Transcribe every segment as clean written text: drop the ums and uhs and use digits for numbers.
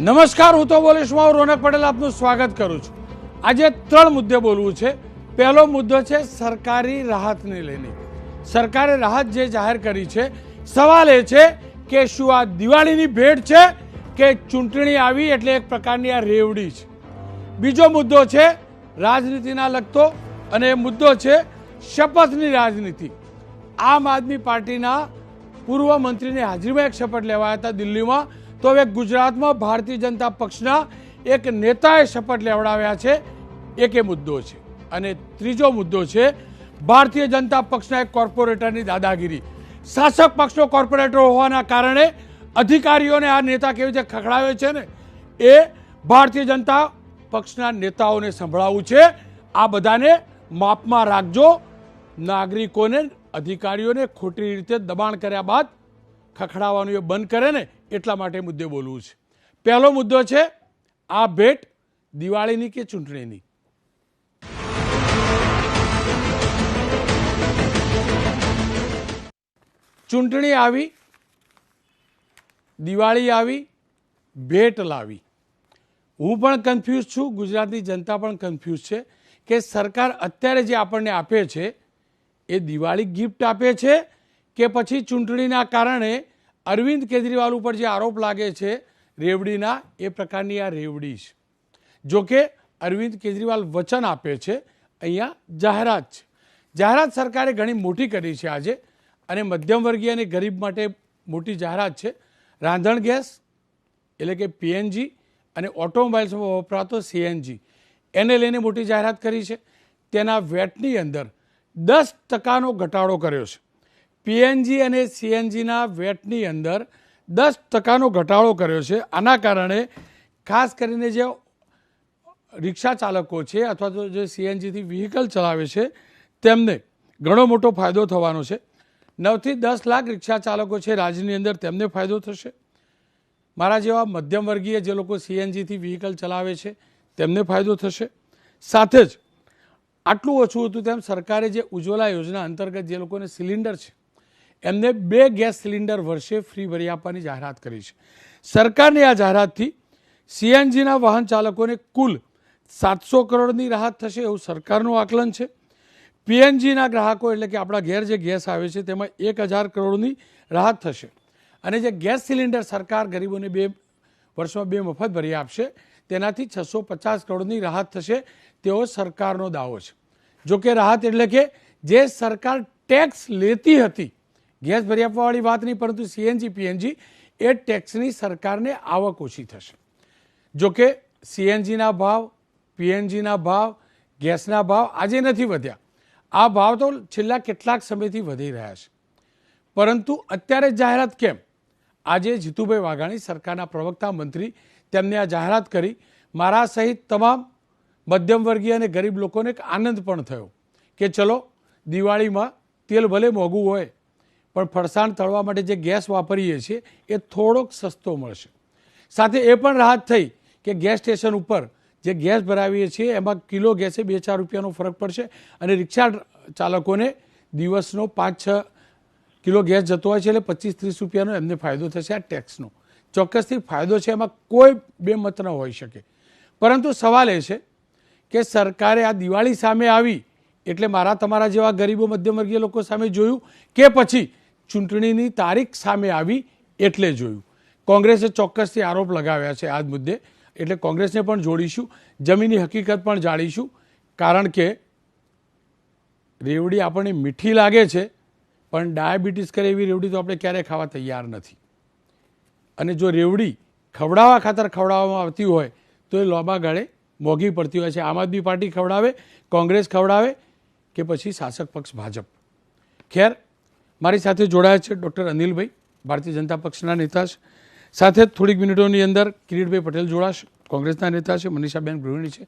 નમસ્કાર, હું તો બોલીશમાં હું રોનક પટેલ આપનું સ્વાગત કરું છું. આજે 3 મુદ્દે બોલવું છે. પહેલો મુદ્દો છે સરકારી રાહતને લઈને. સરકારે રાહત જે જાહેર કરી છે, સવાલ એ છે કે શું આ દિવાળીની ભેટ છે કે ચૂંટણી આવી એટલે એક પ્રકારની આ રેવડી છે. બીજો મુદ્દો છે રાજનીતિના લગતો, અને એ મુદ્દો છે શપથની રાજનીતિ. આમ આદમી પાર્ટીના પૂર્વ મંત્રીની હાજરીમાં એક શપથ લેવાયા હતા દિલ્હીમાં, તો હવે ગુજરાતમાં ભારતીય જનતા પક્ષના એક નેતાએ શપથ લેવડાવ્યા છે. એક એ મુદ્દો છે. અને ત્રીજો મુદ્દો છે ભારતીય જનતા પક્ષના એક કોર્પોરેટરની દાદાગીરી. શાસક પક્ષનો કોર્પોરેટર હોવાના કારણે અધિકારીઓને આ નેતા કેવી રીતે ખખડાવે છે ને, એ ભારતીય જનતા પક્ષના નેતાઓને સંભળાવવું છે. આ બધાને માપમાં રાખજો. નાગરિકોને, અધિકારીઓને ખોટી રીતે દબાણ કર્યા બાદ ખખડાવવાનું એ બંધ કરે ને, એટલા માટે મુદ્દે બોલવું છે. પહેલો મુદ્દો છે આ ભેટ દિવાળીની કે ચૂંટણીની. ચૂંટણી આવી, દિવાળી આવી, ભેટ લાવી. હું પણ કન્ફ્યુઝ છું, ગુજરાતની જનતા પણ કન્ફ્યુઝ છે કે સરકાર અત્યારે જે આપણને આપે છે એ દિવાળી ગિફ્ટ આપે છે કે પછી ચૂંટણીના કારણે અરવિંદ કેજરીવાલ ઉપર જે આરોપ લાગે છે રેવડીના, એ પ્રકારની આ રેવડી છે. જોકે અરવિંદ કેજરીવાલ વચન આપે છે, અહીંયા જાહેરાત છે. જાહેરાત સરકારે ઘણી મોટી કરી છે આજે, અને મધ્યમ વર્ગીય અને ગરીબ માટે મોટી જાહેરાત છે. રાંધણ ગેસ એટલે કે પીએનજી અને ઓટોમોબાઈલ્સમાં વપરાતો સીએનજી, એને લઈને મોટી જાહેરાત કરી છે. તેના વેટની અંદર 10% ઘટાડો કર્યો છે. પીએનજી અને સીએનજીના વેટની અંદર 10% ઘટાડો કર્યો છે. આના કારણે ખાસ કરીને જે રિક્ષા ચાલકો છે અથવા તો જે સીએનજીથી વ્હીકલ ચલાવે છે તેમને ઘણો મોટો ફાયદો થવાનો છે. 9 થી 10 લાખ રિક્ષા ચાલકો છે રાજ્યની અંદર, તેમને ફાયદો થશે. મારા જેવા મધ્યમ વર્ગીય જે લોકો સીએનજીથી વ્હીકલ ચલાવે છે તેમને ફાયદો થશે. સાથે જ આટલું ઓછું હતું તેમ સરકારે જે ઉજ્જવલા યોજના અંતર્ગત જે લોકોને સિલિન્ડર છે એમને 2 ગેસ સિલિન્ડર વર્ષે ફ્રી ભરી આપવાની જાહેરાત કરી છે. સરકારની આ જાહેરાતથી સીએનજીના વાહન ચાલકોને કુલ 700 કરોડની રાહત થશે એવું સરકારનું આકલન છે. પીએનજીના ગ્રાહકો એટલે કે આપણા ઘેર જે ગેસ આવે છે તેમાં 1000 કરોડની રાહત થશે. અને જે ગેસ સિલિન્ડર સરકાર ગરીબોને 2 વર્ષમાં 2 મફત ભરી આપશે, તેનાથી 650 કરોડની રાહત થશે તેવો સરકારનો દાવો છે. જોકે રાહત એટલે કે જે સરકાર ટેક્સ લેતી હતી, ગેસ ભરી આપવાવાળી વાત નહીં, પરંતુ સીએનજી પીએનજી એ ટેક્સની સરકારને આવક ઓછી થશે. જોકે સીએનજીના ભાવ, પીએનજીના ભાવ, ગેસના ભાવ આજે નથી વધ્યા. આ ભાવ તો છેલ્લા કેટલાક સમયથી વધી રહ્યા છે. પરંતુ અત્યારે જાહેરાત કેમ? આજે જીતુભાઈ વાઘાણી, સરકારના પ્રવક્તા મંત્રી, તેમને આ જાહેરાત કરી. મારા સહિત તમામ મધ્યમ વર્ગીય અને ગરીબ લોકોને એક આનંદ પણ થયો કે ચલો દિવાળીમાં તેલ ભલે મોંઘું હોય પણ ફરસાણ તળવા માટે જે ગેસ વાપરીએ છીએ એ થોડોક સસ્તો મળશે. સાથે એ પણ રાહત થઈ કે ગેસ સ્ટેશન ઉપર જે ગેસ ભરાવીએ છીએ એમાં કિલો ગેસે 2-4 રૂપિયાનો ફરક પડશે, અને રિક્ષા ચાલકોને દિવસનો 5-6 કિલો ગેસ જતો હોય છે એટલે 25-30 રૂપિયાનો એમને ફાયદો થશે. આ ટેક્સનો ચોક્કસથી ફાયદો છે, એમાં કોઈ બેમત ન હોઈ શકે. પરંતુ સવાલ એ છે કે સરકારે આ દિવાળી સામે આવી એટલે મારા તમારા જેવા ગરીબો મધ્યમવર્ગીય લોકો સામે જોયું કે પછી ચૂંટણીની તારીખ સામે આવી એટલે જોયું? કોંગ્રેસે ચોક્કસથી આરોપ લગાવ્યા છે આ જ મુદ્દે, એટલે કોંગ્રેસને પણ જોડીશું, જમીની હકીકત પણ જાણીશું. કારણ કે રેવડી આપણને મીઠી લાગે છે, પણ ડાયાબિટીસ કરે એવી રેવડી તો આપણે ક્યારેય ખાવા તૈયાર નથી. અને જો રેવડી ખવડાવવા ખાતર ખવડાવવામાં આવતી હોય તો એ લાંબા ગાળે મોંઘી પડતી હોય છે. આમ આદમી પાર્ટી ખવડાવે, કોંગ્રેસ ખવડાવે કે પછી શાસક પક્ષ ભાજપ. ખેર, મારી સાથે જોડાયા છે ડૉક્ટર અનિલભાઈ, ભારતીય જનતા પક્ષના નેતા છે. સાથે થોડીક મિનિટોની અંદર કિરીટભાઈ પટેલ જોડાશે, કોંગ્રેસના નેતા છે, મનીષાબેન ગૃહિણી છે.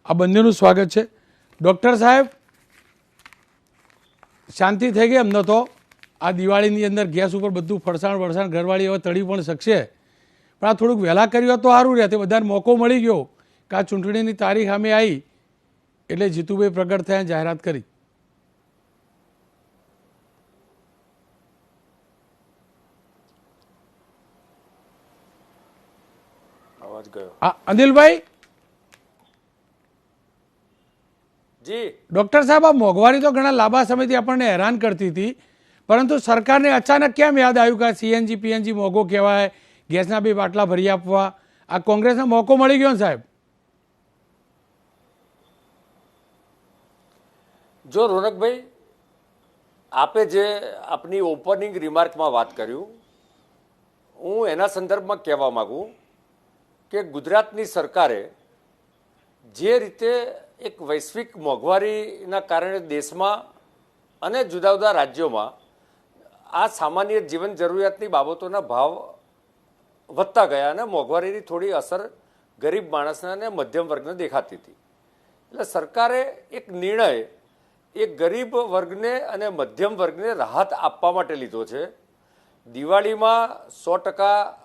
આ બંનેનું સ્વાગત છે. ડૉક્ટર સાહેબ, શાંતિ થઈ ગઈ અમને તો. આ દિવાળીની અંદર ગેસ ઉપર બધું ફરસાણ ઘરવાળી હવે તળી પણ શકશે, પણ આ થોડુંક વહેલા કર્યું હોત તો સારું રહે. તે બધાને મોકો મળી ગયો કે આ ચૂંટણીની તારીખ સામે આવી એટલે જીતુભાઈ પ્રગટ થયા, જાહેરાત કરી. અવાજ ગયો. અનિલભાઈ જી ડોક્ટર સાહેબ, આ મોંઘવારી તો ઘણા લાંબા સમયથી આપણને હેરાન કરતી હતી, પરંતુ સરકારને અચાનક કેમ યાદ આવ્યું કે સીએનજી પીએનજી મોંઘો કહેવાય, ગેસના બી બાટલા ભરી આપવા? આ કોંગ્રેસને મોકો મળી ગયો ને સાહેબ? જો રોનકભાઈ, આપે જે આપની ઓપનિંગ રિમાર્કમાં વાત કર્યું, હું એના સંદર્ભમાં કહેવા માગું કે ગુજરાતની સરકારે જે રીતે એક વૈશ્વિક મોંઘવારીના કારણે દેશમાં અને જુદા જુદા રાજ્યોમાં આ સામાન્ય જીવન જરૂરિયાતની બાબતોના ભાવ વધતા ગયા અને મોંઘવારીની થોડી અસર ગરીબ માણસને અને મધ્યમ વર્ગને દેખાતી હતી. એટલે સરકારે એક નિર્ણય એ ગરીબ વર્ગને અને મધ્યમ વર્ગને રાહત આપવા માટે લીધો છે. દિવાળીમાં 100%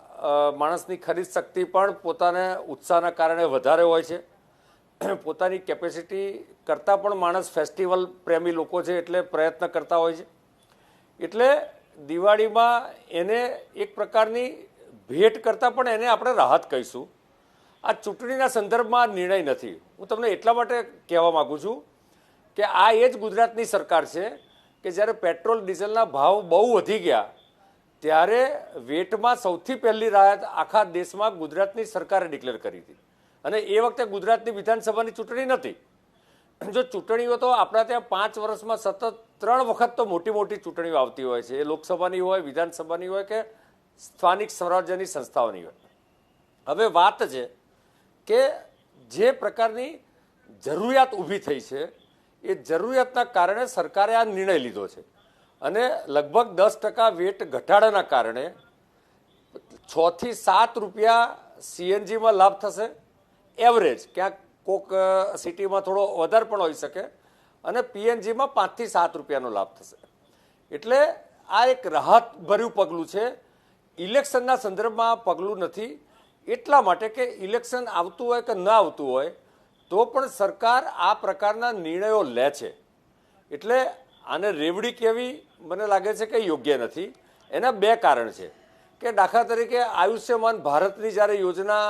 માણસની ખરીદ શક્તિ પણ પોતાના ઉત્સાહના કારણે વધારે હોય છે. પોતાની કેપેસિટી કરતાં પણ માણસ ફેસ્ટિવલ પ્રેમી લોકો છે એટલે પ્રયત્ન કરતા હોય છે. એટલે દિવાળીમાં એને એક પ્રકારની ભેટ કરતાં પણ એને આપણે રાહત કહીશું. આ ચૂંટણીના સંદર્ભમાં નિર્ણય નથી. હું તમને એટલા માટે કહેવા માગું છું કે આ એ જ ગુજરાતની સરકાર છે કે જ્યારે પેટ્રોલ ડીઝલના ભાવ બહુ વધી ગયા ત્યારે વેટમાં સૌથી પહેલી રાહત આખા દેશમાં ગુજરાતની સરકારે ડિક્લેર કરી હતી. અને એ વખતે ગુજરાતની વિધાનસભાની ચૂંટણી નથી. જો ચૂંટણીઓ તો આપણા ત્યાં 5 વર્ષમાં સતત 3 વખત તો મોટી મોટી ચૂંટણીઓ આવતી હોય છે. એ લોકસભાની હોય, વિધાનસભાની હોય કે સ્થાનિક સ્વરાજ્યની સંસ્થાઓની હોય. હવે વાત છે કે જે પ્રકારની જરૂરિયાત ઊભી થઈ છે એ જરૂરિયાતના કારણે સરકારે આ નિર્ણય લીધો છે. અને લગભગ 10% વેટ ઘટાડાના કારણે 6 થી 7 રૂપિયા સીએનજીમાં લાભ થશે એવરેજ, ક્યાંક કોક સિટીમાં થોડો વધારે પણ હોઈ શકે, અને પીએનજીમાં 5 થી 7 રૂપિયાનો લાભ થશે. એટલે આ એક રાહત ભર્યું પગલું છે. ઇલેક્શનના સંદર્ભમાં આ પગલું નથી. એટલા માટે કે ઇલેક્શન આવતું હોય કે ન આવતું હોય તો પણ સરકાર આ પ્રકારના નિર્ણયો લે છે. એટલે આને રેવડી કહેવી મને લાગે છે કે યોગ્ય નથી. એના 2 કારણ છે કે દાખલા તરીકે આયુષ્યમાન ભારતની જ્યારે યોજના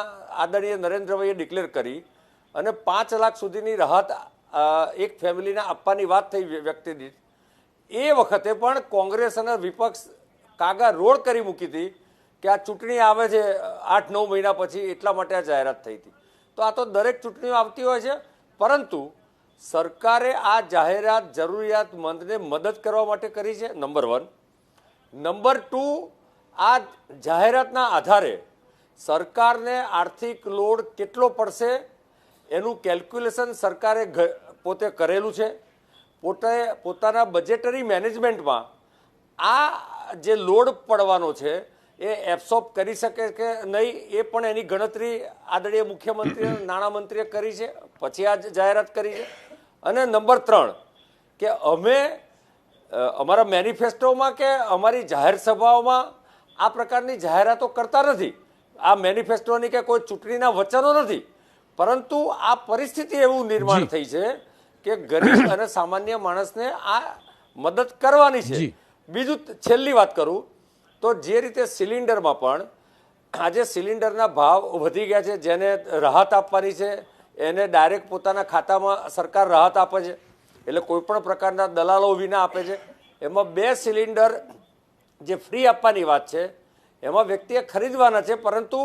આદરણીય નરેન્દ્રભાઈએ ડિક્લેર કરી અને 5 લાખ સુધીની રાહત એક ફેમિલીને આપવાની વાત થઈ વ્યક્તિ દીઠ, એ વખતે પણ કોંગ્રેસ અને વિપક્ષ કાગા રોડ કરી મૂકી હતી કે આ ચૂંટણી આવે છે 8-9 મહિના પછી, એટલા માટે આ જાહેરાત થઈ હતી. તો આ તો દરેક ચૂંટણીઓ આવતી હોય છે, પરંતુ સરકારે આ જાહેરાત જરૂરિયાતમંદને મદદ કરવા માટે કરી છે, નંબર 1. નંબર 2, આ જાહેરાતના આધારે સરકારને આર્થિક લોડ કેટલો પડશે એનું કેલ્ક્યુલેશન સરકારે પોતે કરેલું છે. પોતાના બજેટરી મેનેજમેન્ટમાં આ જે લોડ પડવાનો છે એ એબ્સોર્બ કરી શકે કે નહીં એ પણ એની ગણતરી આદરણીય મુખ્યમંત્રી અને નાણામંત્રીએ કરી છે, પછી આ જાહેરાત કરી છે. અને નંબર 3 કે અમે અમારા મેનિફેસ્ટોમાં કે અમારી જાહેર સભાઓમાં આ પ્રકારની જાહેરાતો કરતા નથી. આ મેનિફેસ્ટોની કે કોઈ ચૂંટણીના વચનો નથી, પરંતુ આ પરિસ્થિતિ એવું નિર્માણ થઈ છે કે ગરીબ અને સામાન્ય માણસને આ મદદ કરવાની છે. બીજું છેલ્લી વાત કરું તો જે રીતે સિલિન્ડરમાં પણ આજે સિલિન્ડરના ભાવ વધી ગયા છે, જેને રાહત આપવાની છે એને ડાયરેક્ટ પોતાના ખાતામાં સરકાર રાહત આપે છે. એટલે કોઈ પણ પ્રકારના દલાલો વિના આપે છે. એમાં 2 સિલિન્ડર જે ફ્રી આપવાની વાત છે એમાં વ્યક્તિએ ખરીદવાના છે, પરંતુ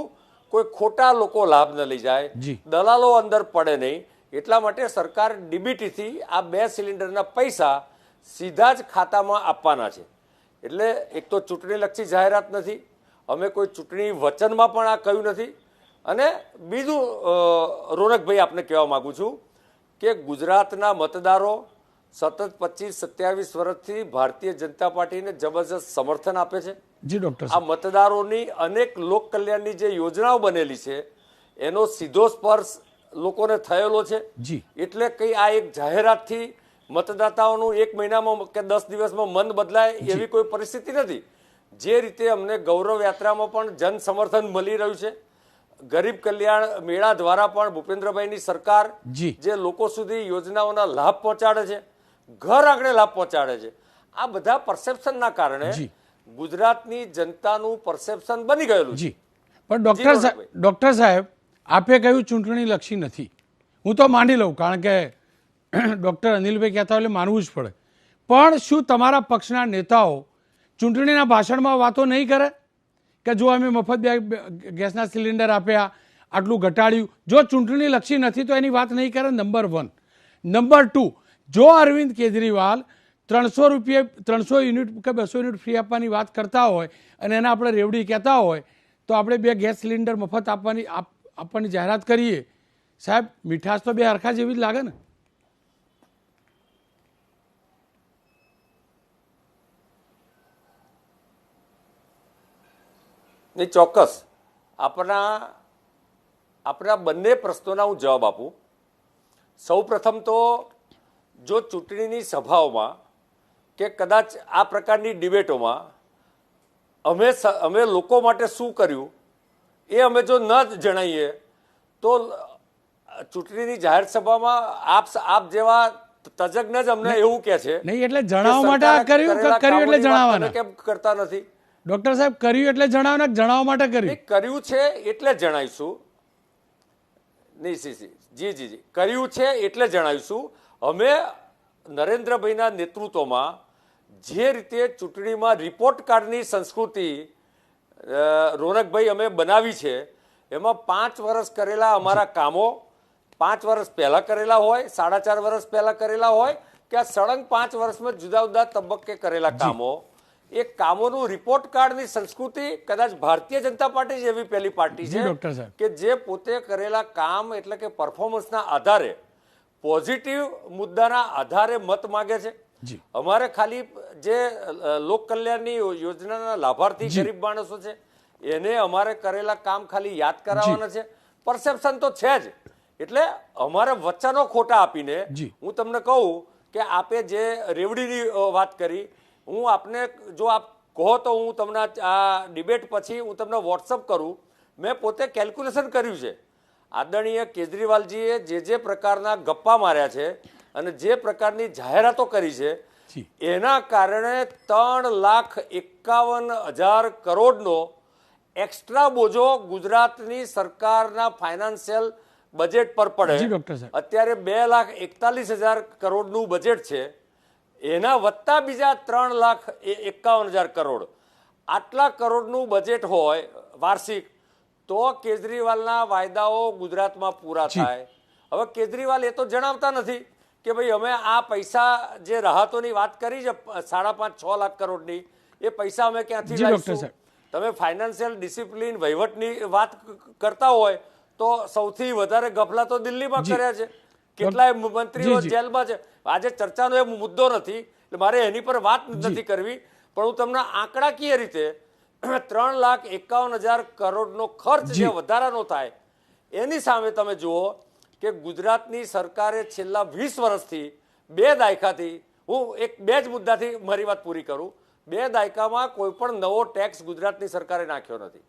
કોઈ ખોટા લોકો લાભ ન લઈ જાય, દલાલો અંદર પડે નહીં. એટલા માટે સરકાર ડીબીટીથી આ 2 સિલિન્ડરના પૈસા સીધા જ ખાતામાં આપવાના છે. એટલે એક તો ચૂંટણીલક્ષી જાહેરાત નથી, અમે કોઈ ચૂંટણી વચનમાં પણ આ કહ્યું નથી. અને બીજું રોનકભાઈ આપને કહેવા માગું છું કે ગુજરાતના મતદારો સતત 25-27 વર્ષથી ભારતીય જનતા પાર્ટીને જબરજસ્ત સમર્થન આપે છે. આ મતદારોની અનેક લોક કલ્યાણની જે યોજનાઓ બનેલી છે એનો સીધો સ્પર્શ લોકોને થયેલો છે. એટલે કઈ આ એક જાહેરાતથી મતદાતાઓનું 1 મહિનામાં કે 10 દિવસમાં મન બદલાય એવી કોઈ પરિસ્થિતિ નથી. જે રીતે અમને ગૌરવ યાત્રામાં પણ જન સમર્થન મળી રહ્યું છે, ગરીબ કલ્યાણ મેળા દ્વારા પણ ભૂપેન્દ્રભાઈની સરકાર જે લોકો સુધી યોજનાઓના લાભ પહોંચાડે છે, ઘર આંગણે લાભ પહોંચાડે છે, આ બધા પરસેપ્શનના કારણે ગુજરાતની જનતાનું પરસેપ્શન બની ગયેલું છે. પણ ડોક્ટર સાહેબ, આપે કહ્યું ચૂંટણીલક્ષી નથી. હું તો માની લઉં, કારણ કે ડૉક્ટર અનિલભાઈ કહેતા હોય એટલે માનવું જ પડે. પણ શું તમારા પક્ષના નેતાઓ ચૂંટણીના ભાષણમાં વાતો નહીં કરે કે જો અમે મફત ગેસના સિલિન્ડર આપ્યા, આટલું ઘટાડ્યું? જો ચૂંટણીલક્ષી નથી તો એની વાત નહીં કરે, નંબર 1. નંબર 2, જો અરવિંદ કેજરીવાલ 300 યુનિટ કે 200 યુનિટ ફ્રી આપવાની વાત કરતા હોય અને એને આપણે રેવડી કહેતા હોય, તો આપણે 2 ગેસ સિલિન્ડર મફત આપવાની જાહેરાત કરીએ. સાહેબ, મીઠાશ તો 2 હરખા જેવી જ લાગે ને. નહીં, ચોક્કસ આપણા બંને પ્રશ્નોના હું જવાબ આપું. સૌ પ્રથમ તો જો ચૂંટણીની સભાઓમાં કે કદાચ આ પ્રકારની ડિબેટોમાં અમે લોકો માટે શું કર્યું એ અમે જો ન જણાવીએ તો ચૂંટણીની જાહેર સભામાં આપ જેવા તજજ્ઞ જ અમને એવું કહે છે નહીં, એટલે જણાવવા માટે આ કર્યું એટલે જણાવવાના કેમ કરતા નથી? ડોક્ટર સાહેબ, કર્યું એટલે જણાવવાના, જણાવવા માટે કર્યું છે એટલે જણાવીશું. નહીં જી કર્યું છે એટલે જણાવીશું. અમે નરેન્દ્રભાઈના નેતૃત્વમાં જે રીતે ચૂંટણીમાં રિપોર્ટ કાર્ડની સંસ્કૃતિ રોનકભાઈ અમે બનાવી છે, એમાં 5 વર્ષ કરેલા અમારા કામો 5 વર્ષ પહેલા કરેલા હોય, 4.5 વર્ષ પહેલા કરેલા હોય કે આ સળંગ 5 વર્ષમાં જુદા જુદા તબક્કે કરેલા કામો, એ કામોનું રિપોર્ટ કાર્ડની સંસ્કૃતિ કદાચ ભારતીય જનતા પાર્ટી જેવી પહેલી પાર્ટી છે કે જે પોતે કરેલા કામ એટલે કે પરફોર્મન્સના આધારે, પોઝિટિવ મુદ્દાના આધારે મત માગે છે. અમારે ખાલી જે લોક કલ્યાણની યોજનાના લાભાર્થી ગરીબ માણસો છે એને અમારે કરેલા કામ ખાલી યાદ કરાવવાના છે. પરસેપ્શન તો છે જ, એટલે અમારે વચનો ખોટા આપીને હું તમને કહું કે આપે જે રેવડીની વાત કરી, હું આપને જો આપ કહો તો હું તમને આ ડિબેટ પછી હું તમને વોટ્સઅપ કરું. મેં પોતે કેલ્ક્યુલેશન કર્યું છે. આદરણીય કેજરીવાલજીએ જે પ્રકારના ગપ્પા માર્યા છે અને જે પ્રકારની જાહેરાતો કરી છે, એના કારણે 3,51,000 કરોડનો એક્સ્ટ્રા બોજો ગુજરાતની સરકારના ફાઇનાન્શિયલ બજેટ પર પડે. અત્યારે 2,41,000 કરોડનું બજેટ છે, એના વત્તા બીજા 3,51,000 કરોડ, આટલા કરોડનું બજેટ હોય વાર્ષિક, તો કેજરીવાલના વાયદાઓ ગુજરાતમાં પૂરા થાય. હવે કેજરીવાલ એ તો જણાવતા નથી કે ભાઈ અમે આ પૈસા જે રાહતોની વાત કરી છે 5.5-6 લાખ કરોડની, એ પૈસા અમે ક્યાંથી લાવીશું? તમે ફાઇનાન્શિયલ ડિસિપ્લિન વહીવટની વાત કરતા હોય તો સૌથી વધારે ગફલા તો દિલ્હીમાં કર્યા છે. કેટલાય મંત્રીઓ જેલમાં છે. આજે ચર્ચાનો એ મુદ્દો નથી એટલે મારે એની પર વાત નથી કરવી, પણ હું તમને આંકડાકીય રીતે 3,51,000 કરોડનો ખર્ચ જે વધારાનો થાય એની સામે તમે જુઓ કે ગુજરાતની સરકારે છેલ્લા 20 વર્ષથી 2 દાયકાથી, હું બે જ મુદ્દાથી મારી વાત પૂરી કરું, 2 દાયકામાં કોઈ પણ નવો ટેક્સ ગુજરાતની સરકારે નાખ્યો નથી.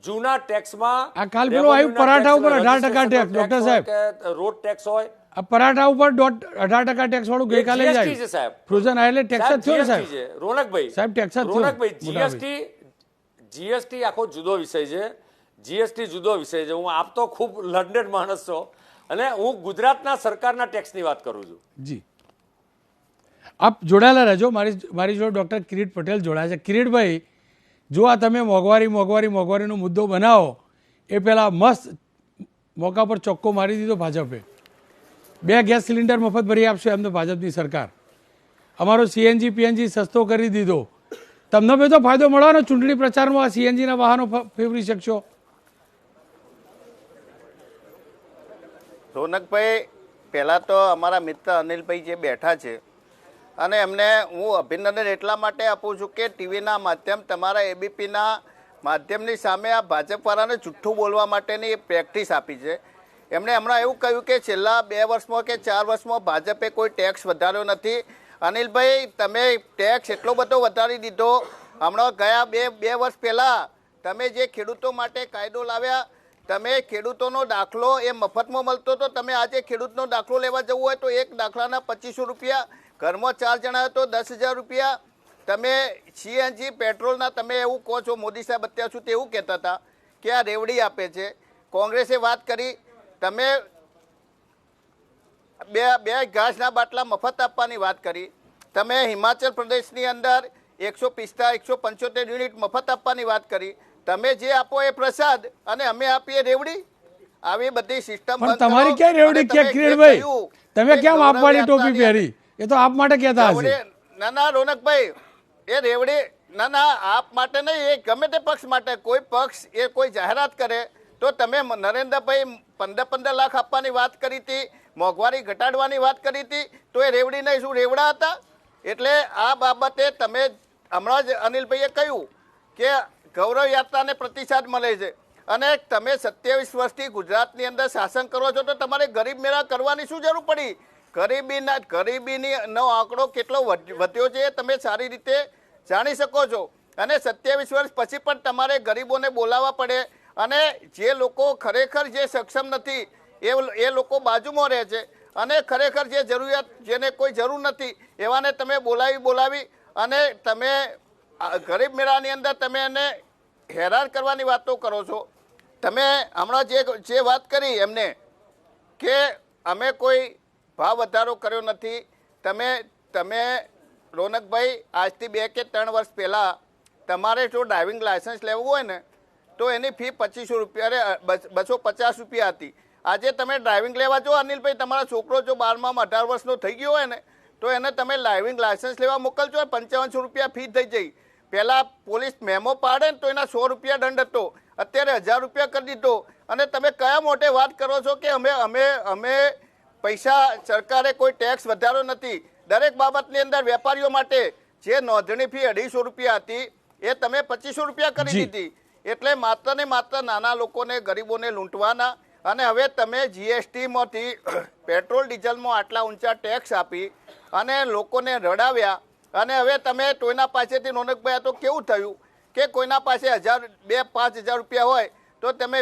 જૂના ટેક્સમાં પરાઠા ઉપર 18% ટેક્સ, ડોક્ટર સાહેબ, રોડ ટેક્સ હોય, આ પરાઠા ઉપર 18% ટેક્સ વાળું ગઈકાલે જ આવ્યું છે સાહેબ. ફ્રોઝન આયલે ટેક્સ જ થયો સાહેબ. રોનકભાઈ સાહેબ ટેક્સ જ થયો. રોનકભાઈ, જીએસટી આખો જુદો વિષય છે. જીએસટી જુદો વિષય છે. હું આપ તો ખૂબ લર્નેડ માણસ છો અને હું ગુજરાતના સરકારના ટેક્સની વાત કરું છું. જી, આપ જોડાયેલા રહેજો. મારી જોડે ડૉક્ટર કિરીટ પટેલ જોડાયા છે. કિરીટભાઈ, જો આ તમે મોંઘવારીનો મુદ્દો બનાવો એ પહેલાં મસ્ત મોકા પર ચોખ્ખો મારી દીધો ભાજપે. 2 ગેસ સિલિન્ડર મફત ભરી આપશે એમને ભાજપની સરકાર. અમારો સીએનજી પીએનજી સસ્તો કરી દીધો. તમને બધો ફાયદો મળવાનો ચૂંટણી પ્રચારમાં. આ સીએનજીના વાહનો ફેરવી શકશો. રોનકભાઈ, પહેલાં તો અમારા મિત્ર અનિલભાઈ જે બેઠા છે અને એમને હું અભિનંદન એટલા માટે આપું છું કે ટીવીના માધ્યમ, તમારા એબીપીના માધ્યમની સામે આ ભાજપવાળાને જુઠ્ઠું બોલવા માટેની પ્રેક્ટિસ આપી છે. એમણે હમણાં એવું કહ્યું કે છેલ્લા 2 વર્ષમાં કે 4 વર્ષમાં ભાજપે કોઈ ટેક્સ વધાર્યો નથી. અનિલભાઈ, તમે ટેક્સ એટલો બધો વધારી દીધો. હમણાં ગયા બે વર્ષ પહેલાં તમે જે ખેડૂતો માટે કાયદો લાવ્યા, તમે ખેડૂતોનો દાખલો એ મફતમાં મળતો હતો. તમે આજે ખેડૂતનો દાખલો લેવા જવું હોય તો એક દાખલાના 2500 રૂપિયા, ઘરમાં 4 જણા હોય તો 10,000 રૂપિયા. તમે સીએનજી પેટ્રોલના તમે એવું કહો છો, મોદી સાહેબ અત્યાર સુધી એવું કહેતા હતા કે આ રેવડી આપે છે. કોંગ્રેસે વાત કરી તમે બે ઘાસના બાટલા મફત આપવાની વાત કરી, તમે હિમાચલ પ્રદેશની અંદર 175 યુનિટ મફત આપવાની વાત કરી, તમે જે આપો એ પ્રસાદ અને અમે આપીએ રેવડી, આવી બધી સિસ્ટમ પણ તમારી ક્યાં રેવડી ક્યાં કિરીટભાઈ, તમે કેમ આપવાની ટોપી પહેરી? એ તો આપ માટે કહેતા હશે. ના રોનકભાઈ, એ રેવડી ના આપ માટે નહીં, એ ગમે તે પક્ષ માટે. કોઈ પક્ષ એ કોઈ જાહેરાત કરે તો તમે નરેન્દ્રભાઈ 15 લાખ આપવાની વાત કરી હતી, મોંઘવારી ઘટાડવાની વાત કરી હતી, તો એ રેવડી નહીં શું રેવડા હતા? એટલે આ બાબતે તમે હમણાં જ અનિલભાઈએ કહ્યું કે ગૌરવ યાત્રાને પ્રતિસાદ મળે છે અને તમે 27 વર્ષથી ગુજરાતની અંદર શાસન કરો છો તો તમારે ગરીબ મેળા કરવાની શું જરૂર પડી? ગરીબીનો આંકડો કેટલો વધ્યો છે એ તમે સારી રીતે જાણી શકો છો અને 27 વર્ષ પછી પણ તમારે ગરીબોને બોલાવવા પડે અને જે લોકો ખરેખર જે સક્ષમ નથી એ લોકો બાજુમાં રહે છે અને ખરેખર જે જરૂરિયાત જેને કોઈ જરૂર નથી એવાને તમે બોલાવી અને તમે ગરીબ મેળાની અંદર તમે એને હેરાન કરવાની વાતો કરો છો. તમે હમણાં જે વાત કરી એમને કે અમે કોઈ ભાવ વધારો કર્યો નથી, તમે રોનકભાઈ આજથી 2 કે 3 વર્ષ પહેલાં તમારે જો ડ્રાઇવિંગ લાયસન્સ લેવું હોય ને તો એની ફી 2500 રૂપિયા 250 રૂપિયા હતી. આજે તમે ડ્રાઇવિંગ લેવા જો અનિલભાઈ, તમારા છોકરો જો 12માં 18 વર્ષનો થઈ ગયો હોય ને તો એને તમે ડ્રાઇવિંગ લાયસન્સ લેવા મોકલજો, 5500 રૂપિયા ફી થઈ જઈ. પહેલાં પોલીસ મેમો પાડે ને તો એના 100 રૂપિયા દંડ હતો, અત્યારે 1000 રૂપિયા કરી દીધો. અને તમે કયા મોટે વાત કરો છો કે અમે પૈસા, સરકારે કોઈ ટેક્સ વધાર્યો નથી. દરેક બાબતની અંદર વેપારીઓ માટે જે નોંધણી ફી 250 રૂપિયા હતી એ તમે 2500 રૂપિયા કરી દીધી. એટલે માત્ર ને માત્ર નાના લોકોને, ગરીબોને લૂંટવાના. અને હવે તમે જીએસટીમાંથી પેટ્રોલ ડીઝલમાં આટલા ઊંચા ટેક્સ આપી અને લોકોને રડાવ્યા અને હવે તમે કોઈના પાસેથી રોનકભાઈ તો કેવું થયું કે કોઈના પાસે 1000, 2, 5000 રૂપિયા હોય તો તમે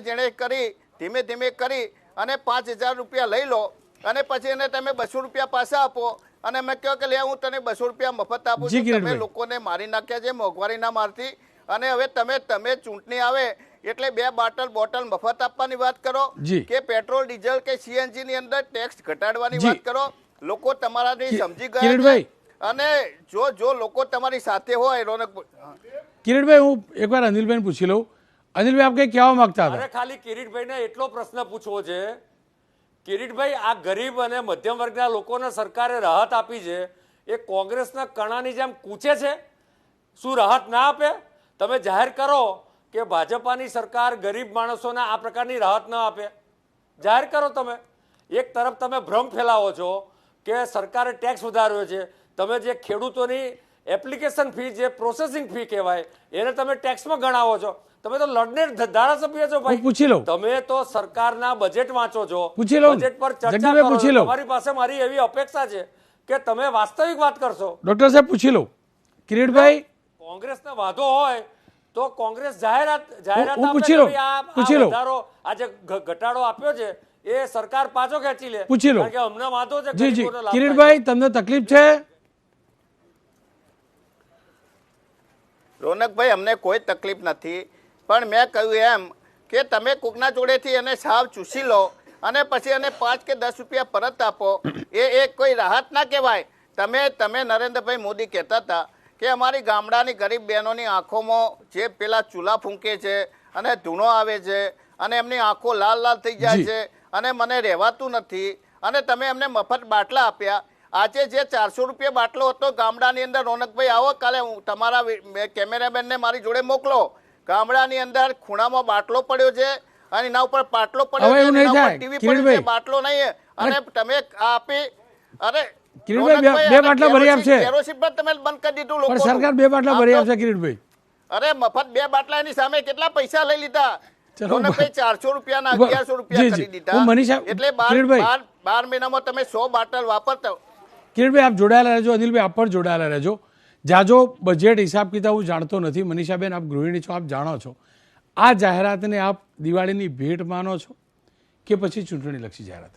જેણે કરી ધીમે ધીમે કરી અને 5000 રૂપિયા લઈ લો અને પછી એને તમે 200 રૂપિયા પાછા આપો અને મેં કહ્યું કે લે હું તને 200 રૂપિયા મફત આપું છું. તમે લોકોને મારી નાખ્યા છે મોંઘવારીના મારથી. અને હવે તમે ચૂંટણી આવે એટલે 2 બોટલ મફત આપવાની વાત કરો કે પેટ્રોલ ડીઝલ કે સીએનજી ની અંદર ટેક્સ ઘટાડવાની વાત કરો. લોકો તમારાથી સમજી ગયા છે અને જો લોકો તમારી સાથે હોય. રોનક કિરીટભાઈ, હું એકવાર અનિલભાઈ પૂછી લઉં. અનિલભાઈ, આપ કઈ કહેવા માંગતા હતા? અરે ખાલી કિરીટભાઈને એટલો પ્રશ્ન પૂછવો છે. કિરીટભાઈ, આ ગરીબ અને મધ્યમ વર્ગના લોકોને સરકારે રાહત આપી છે, એ કોંગ્રેસના કણાની જેમ કૂચે છે? શું રાહત ના આપે? તમે જાહેર કરો કે ભાજપાની સરકાર ગરીબ માણસોને આ પ્રકારની રાહત ન આપે. જાહેર કરો. તમે એક તરફ તમે ભ્રમ ફેલાવો છો કે સરકારે ટેક્સ વધાર્યો છે, તમે જે ખેડૂતોની એપ્લિકેશન ફી, જે પ્રોસેસિંગ ફી કહેવાય, એને તમે ટેક્સમાં ગણાવો છો. તમે તો લડને ધારાસભ્ય છો ભાઈ. પૂછી લો. તમે તો સરકારના બજેટ વાંચો છો, પૂછી લો, બજેટ પર ચર્ચા કરો છો. તમારી પાસે મારી એવી અપેક્ષા છે કે તમે વાસ્તવિક વાત કરશો. ડોક્ટર સાહેબ પૂછી લો. કિરીટભાઈ, કોંગ્રેસને વાંધો હોય તો કોંગ્રેસ જાહેરાત આ જે ઘટાડો આપ્યો છે એ સરકાર પાછો ખેંચી લે. પૂછી લો. કારણ કે અમને વાંધો છે. જી જી કિરીટભાઈ, તમને તકલીફ છે? રોનકભાઈ, અમને કોઈ તકલીફ નથી, પણ મેં કહ્યું એમ કે તમે કોકના જોડેથી એને સાવ ચૂસી લો અને પછી એને 5 કે 10 રૂપિયા પરત આપો, એ કોઈ રાહત ના કહેવાય. તમે નરેન્દ્રભાઈ મોદી કહેતા હતા કે અમારી ગામડાની ગરીબ બહેનોની આંખોમાં જે પેલા ચૂલા ફૂંકે છે અને ધૂણો આવે છે અને એમની આંખો લાલ લાલ થઈ જાય છે અને મને રહેવાતું નથી અને તમે એમને મફત બાટલા આપ્યા. આજે જે 400 રૂપિયા બાટલો હતો ગામડાની અંદર, રોનકભાઈ આવો કાલે હું તમારા કેમેરામેનને મારી જોડે મોકલો. ગામડાની અંદર ખૂણામાં બાટલો પડ્યો છે અને એના ઉપર પાટલો પડ્યો છે, એના ઉપર ટીવી પડ્યું છે, બાટલો નહીં. અને તમે આપી, અરે કિરીટભાઈ, 2 બાટલા ભરી આપશે. કેરોસીન પર તમે બંધ કરી દીધું લોકો. સરકાર 2 બાટલા ભરી આપશે કિરીટભાઈ. અરે મફત 2 બાટલા એની સામે કેટલા પૈસા લઈ લીધા? રોનકભાઈ 400 રૂપિયાના 1100 રૂપિયા કરી દીધા. એટલે 12 મહિનામાં તમે 100 બાટલ વાપરતા. કિરીટભાઈ, આપ જોડાયેલા રહેજો. અનિલભાઈ, આપ પણ જોડાયેલા રહેજો. જાજો બજેટ હિસાબ કિતાબ હું જાણતો નથી. મનીષાબેન, આપ ગૃહિણી છો, આપ જાણો છો. આ જાહેરાતને આપ દિવાળીની ભેટ માનો છો કે પછી ચૂંટણીલક્ષી જાહેરાત?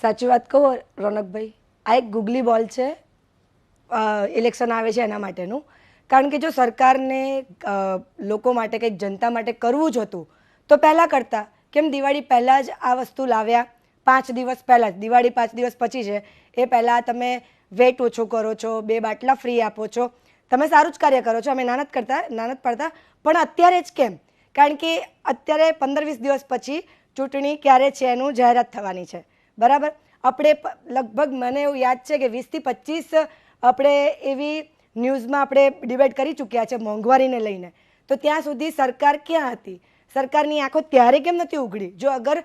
સાચી વાત કહું રોનકભાઈ, આ એક ગુગલી બોલ છે ઇલેક્શન આવે છે એના માટેનું. કારણ કે જો સરકારને લોકો માટે કંઈક જનતા માટે કરવું જ હતું તો પહેલાં કરતાં કેમ દિવાળી પહેલાં જ આ વસ્તુ લાવ્યા? 5 દિવસ પહેલાં જ, દિવાળી 5 દિવસ પછી છે એ પહેલાં તમે વેટ ઓછો કરો છો, 2 બાટલા ફ્રી આપો છો, તમે સારું જ કાર્ય કરો છો. અમે નાનત પડતા, પણ અત્યારે જ કેમ? કારણ કે અત્યારે 15-20 દિવસ પછી ચૂંટણી ક્યારે છે એનું જાહેરાત થવાની છે, બરાબર? આપણે લગભગ મને એવું યાદ છે કે 20 થી 25 આપણે એવી ન્યૂઝમાં આપણે ડિબેટ કરી ચૂક્યા છે મોંઘવારીને લઈને. તો ત્યાં સુધી સરકાર ક્યાં હતી? સરકારની આંખો ત્યારે કેમ નથી ઉઘડી? જો અગર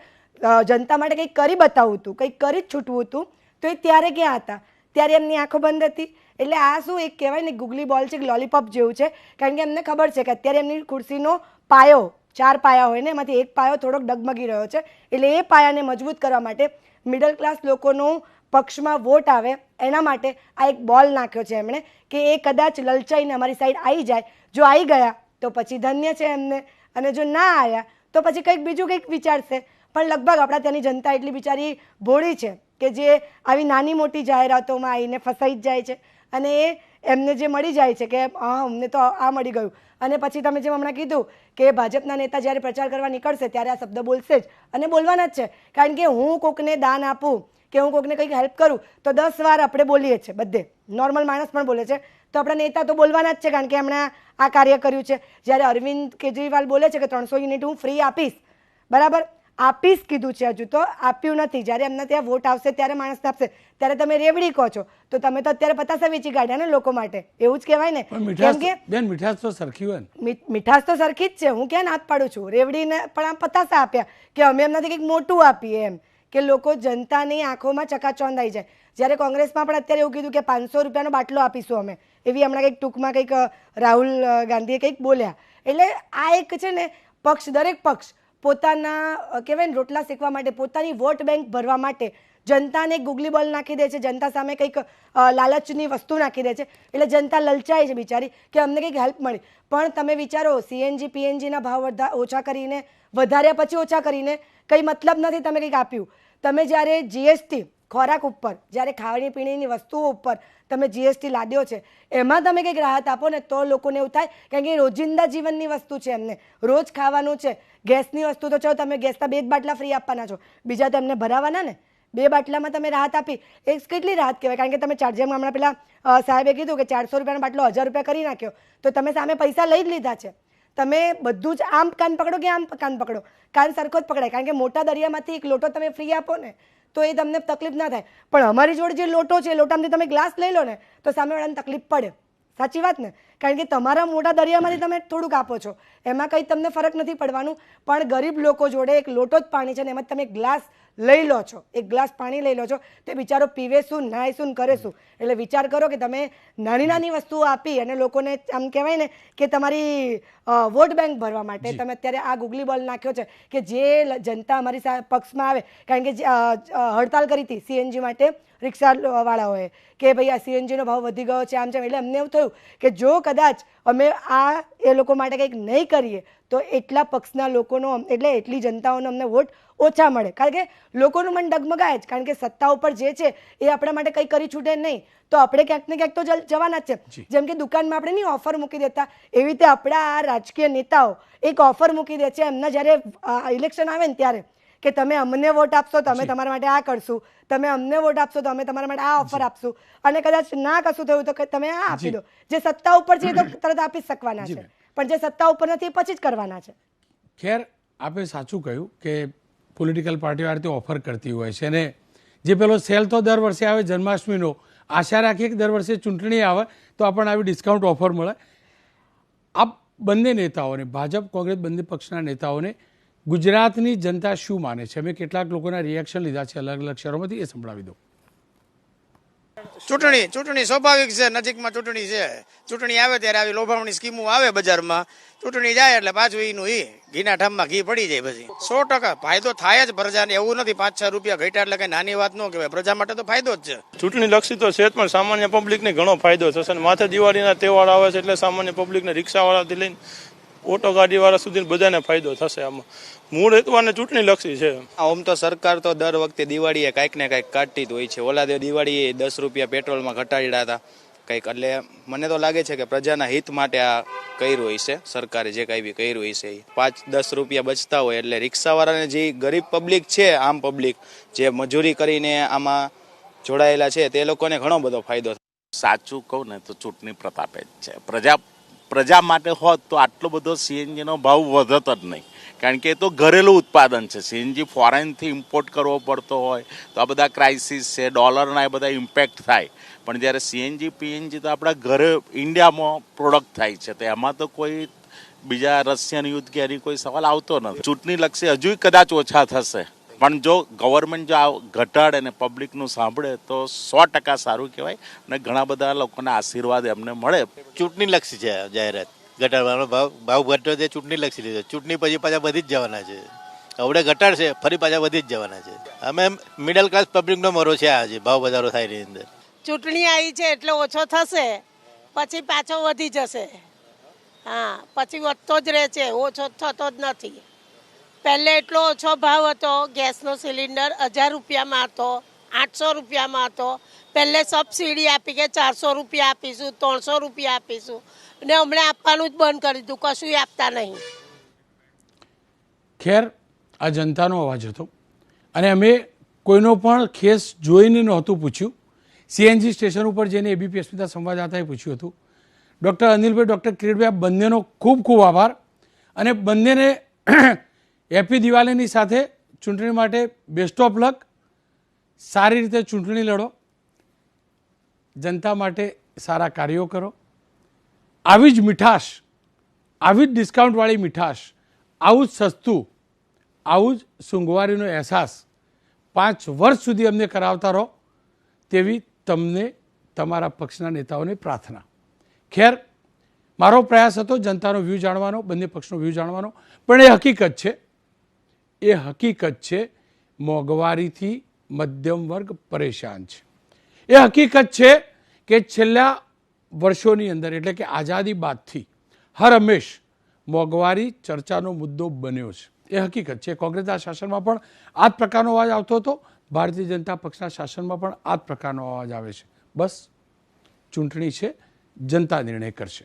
જનતા માટે કંઈક કરી બતાવવું હતું, કંઈક કરી જ છૂટવું હતું, તો એ ત્યારે ક્યાં હતા? ત્યારે એમની આંખો બંધ હતી. એટલે આ શું એક કહેવાય ને ગુગલી બોલ છે, લોલીપોપ જેવું છે. કારણ કે એમને ખબર છે કે અત્યારે એમની ખુરશીનો પાયો 4 પાયા હોય ને, એમાંથી એક પાયો થોડોક ડગમગી રહ્યો છે. એટલે એ પાયાને મજબૂત કરવા માટે મિડલ ક્લાસ લોકોનો પક્ષમાં વોટ આવે એના માટે આ એક બોલ નાખ્યો છે એમણે કે એ કદાચ લલચાઈને અમારી સાઈડ આવી જાય. જો આવી ગયા તો પછી ધન્ય છે એમને, અને જો ના આવ્યા તો પછી કંઈક બીજું કંઈક વિચારશે. પણ લગભગ આપણા ત્યાંની જનતા એટલી બિચારી ભોળી છે કે જે આવી નાની મોટી જાહેરાતોમાં આવીને ફસાઈ જ જાય છે, અને એ એમને જે મળી જાય છે કે હા અમને તો આ મળી ગયું. અને પછી તમે જેમ હમણાં કીધું કે ભાજપના નેતા જ્યારે પ્રચાર કરવા નીકળશે ત્યારે આ શબ્દ બોલશે જ, અને બોલવાના જ છે. કારણ કે હું કોકને દાન આપું કે હું કોકને કંઈક હેલ્પ કરું તો 10 વાર આપણે બોલીએ છીએ, બધે નોર્મલ માણસ પણ બોલે છે. તો આપણા નેતા તો બોલવાના જ છે, કારણ કે એમણે આ કાર્ય કર્યું છે. જ્યારે અરવિંદ કેજરીવાલ બોલે છે કે 300 યુનિટ હું ફ્રી આપીશ, બરાબર? આપીશ કીધું છે, હજુ તો આપ્યું નથી. જ્યારે એમના ત્યાં વોટ આવશે ત્યારે માણસને આપશે, ત્યારે તમે રેવડી કહો છો. તો તમે તો અત્યારે પતાસા વેચી કાઢ્યા ને લોકો માટે, એવું જ કહેવાય ને. કેમ કે બેન મીઠાશ તો સરખી હોય ને, મીઠાશ તો સરખી જ છે. હું ક્યાં નાત પાડું છું? રેવડીને પણ આમ પતાસા આપ્યા કે અમે એમનાથી કંઈક મોટું આપીએ એમ, કે લોકો જનતાની આંખોમાં ચકાચોંધ આવી જાય. જ્યારે કોંગ્રેસમાં પણ અત્યારે એવું કીધું કે 500 રૂપિયાનો બાટલો આપીશું અમે, એવી હમણાં કંઈક ટૂંકમાં કંઈક રાહુલ ગાંધીએ કંઈક બોલ્યા. એટલે આ એક છે ને પક્ષ, દરેક પક્ષ પોતાના કહેવાય ને રોટલા શેકવા માટે, પોતાની વોટ બેંક ભરવા માટે જનતાને ગુગલી બોલ નાખી દે છે, જનતા સામે કંઈક લાલચની વસ્તુ નાખી દે છે. એટલે જનતા લલચાય છે બિચારી કે અમને કંઈક હેલ્પ મળી. પણ તમે વિચારો, CNG PNGના ભાવ ઓછા કરીને, વધાર્યા પછી ઓછા કરીને કંઈ મતલબ નથી તમે કંઈક આપ્યું. તમે જ્યારે GST ખોરાક ઉપર, જ્યારે ખાણી પીણીની વસ્તુઓ ઉપર તમે GST લાદ્યો છે, એમાં તમે કંઈક રાહત આપો ને તો લોકોને એવું થાય. કારણ કે રોજિંદા જીવનની વસ્તુ છે, એમને રોજ ખાવાનું છે. ગેસની વસ્તુ તો ચાલો તમે ગેસના 2 બાટલા ફ્રી આપવાના છો, બીજા તો એમને ભરાવાના ને. 2 બાટલામાં તમે રાહત આપી, એ કેટલી રાહત કહેવાય? કારણ કે તમે જેમ હમણાં પેલા સાહેબે કીધું કે 400 રૂપિયાનો બાટલો 1000 રૂપિયા કરી નાખ્યો, તો તમે સામે પૈસા લઈ જ લીધા છે. તમે બધું જ આમ કાન પકડો કે આમ કાન પકડો, કાન સરખો જ પકડાય. કારણ કે મોટા દરિયામાંથી એક લોટો તમે ફ્રી આપો ને તો એ તમને તકલીફ ના થાય. પણ અમારી જોડે જે લોટો છે, લોટામાંથી તમે ગ્લાસ લઈ લો ને તો સામેવાળાને તકલીફ પડે. સાચી વાત ને? કારણ કે તમારા મોટા દરિયામાંથી તમે થોડુંક આપો છો, એમાં કંઈ તમને ફરક નથી પડવાનું. પણ ગરીબ લોકો જોડે એક લોટો જ પાણી છે ને એમાં તમે ગ્લાસ લઈ લો છો, એક ગ્લાસ પાણી લઈ લો છો, તે બિચારો પીવે શું, નાય શું, કરે શું? એટલે વિચાર કરો કે તમે નાની નાની વસ્તુઓ આપી અને લોકોને આમ કહેવાય ને કે તમારી વોટ બેંક ભરવા માટે તમે અત્યારે આ ગુગલી બોલ નાખ્યો છે કે જે જનતા અમારી પક્ષમાં આવે. કારણ કે હડતાલ કરી હતી CNG માટે રિક્ષાવાળાઓએ કે ભાઈ આ CNGનો ભાવ વધી ગયો છે, આમ છે. એટલે અમને એવું થયું કે જો કદાચ અમે એ લોકો માટે કંઈક નહીં કરીએ તો એટલા પક્ષના લોકોનો, એટલે એટલી જનતાઓનો અમને વોટ ઓછા મળે. કારણ કે લોકોનું મન ડગમગાય જ. કારણ કે સત્તા ઉપર જે છે એ આપણા માટે કંઈ કરી છૂટે નહીં તો આપણે ક્યાંક ને ક્યાંક તો જવાના જ છે. જેમ કે દુકાનમાં આપણે નહીં ઓફર મૂકી દેતા, એવી રીતે આપણા આ રાજકીય નેતાઓ એક ઓફર મૂકી દે છે એમના જ્યારે ઇલેક્શન આવે ને ત્યારે કે તમે અમને વોટ આપશો તો અમે તમારા માટે આ કરશું, તમે અમને વોટ આપશો તો અમે તમારા માટે આ ઓફર આપશું, અને કદાચ ના કશું થયું તો તમે આ આપી દો. જે સત્તા ઉપર છે એ તો તરત આપી જ શકવાના છે, પણ જે સત્તા ઉપર નથી એ પછી જ કરવાના છે. ખેર, આપે સાચું કહ્યું કે પોલિટિકલ પાર્ટીઓ આ રીતે ઓફર કરતી હોય છે, અને જે પેલો સેલ તો દર વર્ષે આવે જન્માષ્ટમીનો, આશા રાખીએ કે દર વર્ષે ચૂંટણી આવે તો આપણને આવી ડિસ્કાઉન્ટ ઓફર મળે. આ બંને નેતાઓને, ભાજપ કોંગ્રેસ બંને પક્ષના નેતાઓને ગુજરાતની જનતા શું માને છે? અમે કેટલાક લોકોના રિએક્શન લીધા છે અલગ અલગ શહેરોમાંથી, એ સંભળાવી દો. ચૂંટણી સ્વાભાવિક છે, નજીકમાં ચૂંટણી છે. ચૂંટણી આવે ત્યારે આવી લોભામણી સ્કીમો આવે બજારમાં, ચૂંટણી જાય એટલે પાછું એનું ઘીના ઠામમાં ઘી પડી જાય. પછી 100% ફાયદો થાય જ પ્રજાને, એવું નથી 5-6 રૂપિયા ઘટ્યા એટલે કઈ નાની વાત ન કહેવાય. પ્રજા માટે તો ફાયદો જ છે. ચૂંટણી લક્ષી તો છે જ, પણ સામાન્ય પબ્લિકને ઘણો ફાયદો થશે. માથે દિવાળીના તહેવાર આવે છે એટલે સામાન્ય પબ્લિકને, રિક્ષાવાળાથી લઈને ઓટો ગાડીવાળા સુધી બધાને ફાયદો થશે. આમાં મૂળ હેતુવાને ચૂંટણી લક્ષી છે. આમ તો સરકાર તો દર વખતે દિવાળીએ કાંઈક ને કાંઈક કાઢતી જ હોય છે. ઓલા દિવાળીએ 10 રૂપિયા પેટ્રોલમાં ઘટાડ્યા હતા, કંઈક. એટલે મને તો લાગે છે કે પ્રજાના હિત માટે આ કર્યું હોય છે સરકારે, જે કાંઈ બી કર્યું હોય છે. 5-10 રૂપિયા બચતા હોય એટલે રિક્ષાવાળાને, જે ગરીબ પબ્લિક છે, આમ પબ્લિક જે મજૂરી કરીને આમાં જોડાયેલા છે, તે લોકોને ઘણો બધો ફાયદો. સાચું કહું ને તો ચૂંટણી પ્રતાપે જ છે. પ્રજા માટે હોત તો આટલો બધો સીએનજીનો ભાવ વધત જ નહીં, કારણ કે એ તો ઘરેલું ઉત્પાદન છે. સીએનજી ફોરેનથી ઇમ્પોર્ટ કરવો પડતો હોય તો આ બધા ક્રાઇસિસ છે, ડોલરના એ બધા ઇમ્પેક્ટ થાય. પણ જ્યારે સીએનજી પીએનજી તો આપણા ઘરે ઇન્ડિયામાં પ્રોડક્ટ થાય છે, તો એમાં તો કોઈ બીજા રશિયન યુદ્ધ કે એની કોઈ સવાલ આવતો નથી. ચૂંટણીલક્ષી હજુ કદાચ ઓછા થશે, પણ જો ગવર્મેન્ટ જો આ ઘટાડે ને પબ્લિકનું સાંભળે તો 100% સારું કહેવાય અને ઘણા બધા લોકોના આશીર્વાદ એમને મળે. ચૂંટણીલક્ષી છે જાહેરાત. ઘટાડવાનો ભાવ ઘટ્યો તે ચૂંટણીલક્ષી લીધો. ચૂંટણી પછી પાછા વધી જ જવાના છે. હવે ઘટાડશે ફરી પાછા વધી જ જવાના છે. અમે મિડલ ક્લાસ પબ્લિકનો મરો છે આજે ભાવ વધારો થાય એની અંદર. ચૂંટણી આવી છે એટલે ઓછો થશે, પછી પાછો વધી જશે. હા, પછી વધતો જ રહે છે, ઓછો થતો જ નથી. પહેલે એટલો ઓછો ભાવ હતો, ગેસનો સિલિન્ડર 1000 રૂપિયામાં હતો, 800 રૂપિયામાં હતો. પહેલે સબસિડી આપી કે 400 રૂપિયા આપીશું, 300 રૂપિયા આપીશું, અને હમણાં આપવાનું જ બંધ કરી દીધું, કશું આપતા નહીં. ખેર, આ જનતાનો અવાજ હતો અને અમે કોઈનો પણ કેસ જોઈને નહોતું પૂછ્યું. સીએનજી સ્ટેશન ઉપર જઈને એબીપી અસ્મિતા સંવાદદાતાએ પૂછ્યું હતું. ડૉક્ટર અનિલભાઈ, ડૉક્ટર કિરીટભાઈ, આ બંનેનો ખૂબ ખૂબ આભાર અને બંનેને હેપી દિવાળીની સાથે ચૂંટણી માટે બેસ્ટ ઓફ લક. સારી રીતે ચૂંટણી લડો, જનતા માટે સારા કાર્યો કરો. આવી જ મીઠાશ, આવી જ ડિસ્કાઉન્ટવાળી મીઠાશ, આવું જ સસ્તું, આવું જ સૂંઘવારીનો અહેસાસ 5 વર્ષ સુધી અમને કરાવતા રહો, તેવી તમને તમારા પક્ષના નેતાઓને પ્રાર્થના. ખેર, મારો પ્રયાસ હતો જનતાનો વ્યૂ જાણવાનો, બંને પક્ષનો વ્યૂ જાણવાનો, પણ એ હકીકત છે મોંઘવારીથી મધ્યમ વર્ગ પરેશાન છે. એ હકીકત છે કે છેલ્લા વર્ષોની અંદર, એટલે કે આઝાદી બાદથી હર હંમેશ મોંઘવારી ચર્ચાનો મુદ્દો બન્યો છે. એ હકીકત છે. કોંગ્રેસના શાસનમાં પણ આ જ પ્રકારનો અવાજ આવતો હતો, ભારતીય જનતા પક્ષના શાસનમાં પણ આ જ પ્રકારનો અવાજ આવે છે. બસ ચૂંટણી છે, જનતા નિર્ણય કરશે.